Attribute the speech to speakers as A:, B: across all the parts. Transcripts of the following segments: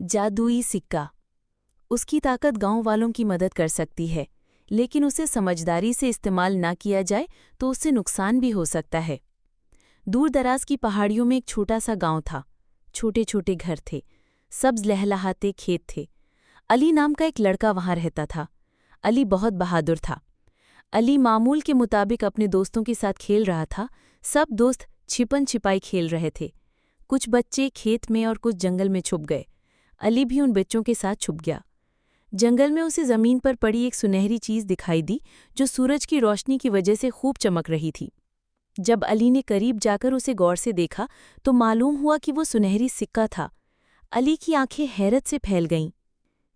A: जादुई सिक्का। उसकी ताकत गांव वालों की मदद कर सकती है, लेकिन उसे समझदारी से इस्तेमाल ना किया जाए तो उससे नुकसान भी हो सकता है। दूर दराज की पहाड़ियों में एक छोटा सा गांव था। छोटे छोटे घर थे, सब्ज लहलहाते खेत थे। अली नाम का एक लड़का वहां रहता था। अली बहुत बहादुर था। अली मामूल के मुताबिक अपने दोस्तों के साथ खेल रहा था। सब दोस्त छिपन छिपाई खेल रहे थे। कुछ बच्चे खेत में और कुछ जंगल में छुप गए। अली भी उन बच्चों के साथ छुप गया। जंगल में उसे जमीन पर पड़ी एक सुनहरी चीज दिखाई दी, जो सूरज की रोशनी की वजह से खूब चमक रही थी। जब अली ने करीब जाकर उसे गौर से देखा तो मालूम हुआ कि वो सुनहरी सिक्का था। अली की आंखें हैरत से फैल गईं।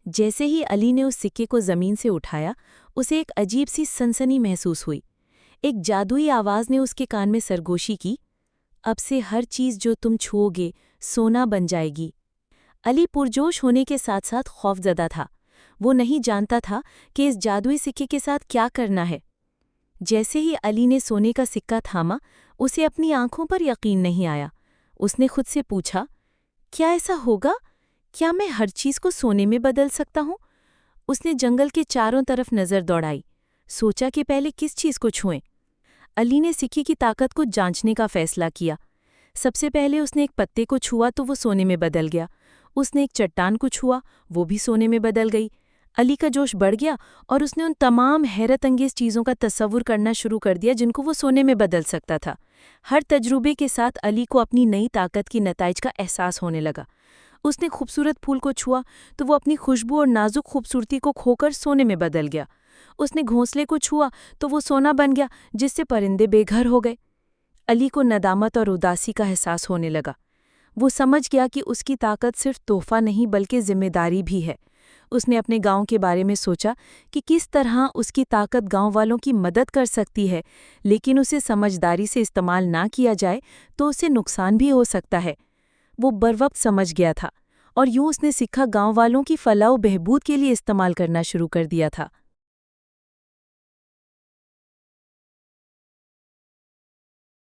A: जैसे ही अली ने उस सिक्के को जमीन से उठाया, उसे एक अजीब सी सनसनी महसूस हुई। एक जादुई आवाज ने उसके कान में सरगोशी की, अब से हर चीज जो तुम छुओगे सोना बन जाएगी। अली पुरजोश होने के साथ साथ खौफजदा था। वो नहीं जानता था कि इस जादुई सिक्के के साथ क्या करना है। जैसे ही अली ने सोने का सिक्का थामा, उसे अपनी आंखों पर यकीन नहीं आया। उसने खुद से पूछा, क्या ऐसा होगा? क्या मैं हर चीज को सोने में बदल सकता हूँ? उसने जंगल के चारों तरफ नजर दौड़ाई, सोचा कि पहले किस चीज को छुएं। अली ने सिक्के की ताकत को जांचने का फैसला किया। सबसे पहले उसने एक पत्ते को छुआ तो वो सोने में बदल गया। उसने एक चट्टान को छुआ, वो भी सोने में बदल गई। अली का जोश बढ़ गया और उसने उन तमाम हैरत अंगेज चीज़ों का तस्वुर करना शुरू कर दिया जिनको वो सोने में बदल सकता था। हर तजुर्बे के साथ अली को अपनी नई ताकत की नताइज का एहसास होने लगा। उसने खूबसूरत फूल को छुआ तो वो अपनी खुशबू और नाजुक खूबसूरती को खोकर सोने में बदल गया। उसने घोंसले को छुआ तो वो सोना बन गया, जिससे परिंदे बेघर हो गए। अली को नदामत और उदासी का एहसास होने लगा। वो समझ गया कि उसकी ताकत सिर्फ तोहफा नहीं बल्कि जिम्मेदारी भी है। उसने अपने गांव के बारे में सोचा कि किस तरह उसकी ताकत गांव वालों की मदद कर सकती है, लेकिन उसे समझदारी से इस्तेमाल ना किया जाए तो उसे नुकसान भी हो सकता है। वो बरवक्त समझ गया था और यूं उसने सिक्का गांव वालों की फलाह व बहबूद के लिए इस्तेमाल करना शुरू कर दिया था।